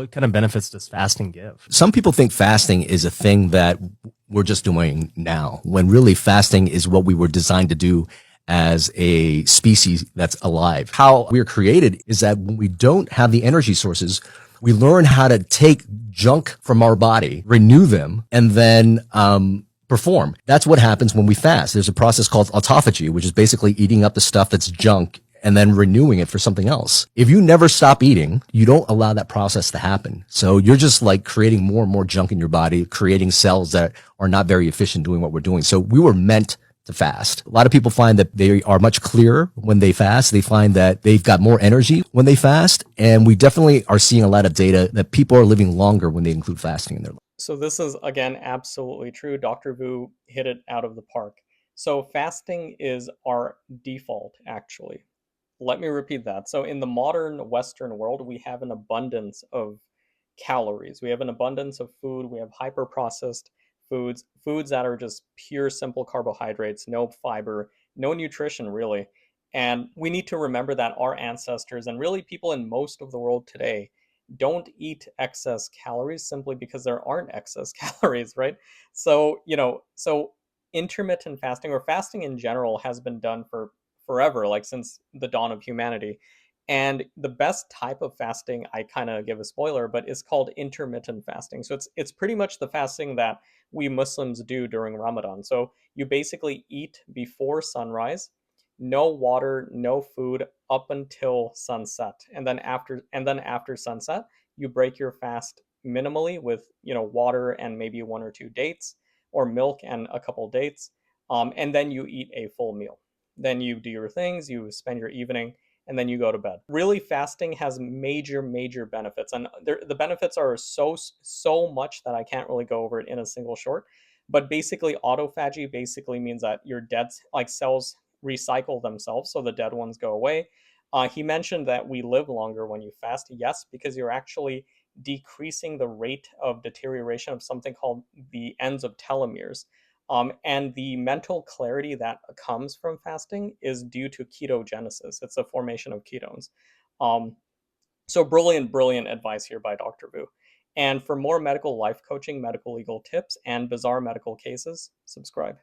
What kind of benefits does fasting give? Some people think fasting is a thing that we're just doing now, when really fasting is what we were designed to do as a species that's alive. How we're created is that when we don't have the energy sources, we learn how to take junk from our body, renew them, and then perform. That's what happens when we fast. There's a process called autophagy, which is basically eating up the stuff that's junk and then renewing it for something else. If you never stop eating, you don't allow that process to happen. So you're just like creating more and more junk in your body, creating cells that are not very efficient doing what we're doing. So we were meant to fast. A lot of people find that they are much clearer when they fast. They find that they've got more energy when they fast. And we definitely are seeing a lot of data that people are living longer when they include fasting in their life. So this is, again, absolutely true. Dr. Vu hit it out of the park. So fasting is our default, actually. Let me repeat that. So in the modern Western world, we have an abundance of calories. We have an abundance of food. We have hyper processed foods that are just pure simple carbohydrates, no fiber, no nutrition really. And we need to remember that our ancestors and really people in most of the world today don't eat excess calories simply because there aren't excess calories, right? So intermittent fasting or fasting in general has been done for forever, like since the dawn of humanity. And the best type of fasting, I kind of give a spoiler, but it's called intermittent fasting. So it's pretty much the fasting that we Muslims do during Ramadan. So you basically eat before sunrise, no water, no food up until sunset. And then after sunset, you break your fast minimally with, water and maybe one or two dates or milk and a couple dates. And then you eat a full meal. Then you do your things, you spend your evening, and then you go to bed. Really, fasting has major, major benefits, and the benefits are so much that I can't really go over it in a single short. But basically, autophagy basically means that your dead like cells recycle themselves, so the dead ones go away. He mentioned that we live longer when you fast. Yes, because you're actually decreasing the rate of deterioration of something called the ends of telomeres. And the mental clarity that comes from fasting is due to ketogenesis. It's the formation of ketones. Um, so brilliant, brilliant advice here by Dr. Vu. And for more medical life coaching, medical legal tips, and bizarre medical cases, subscribe.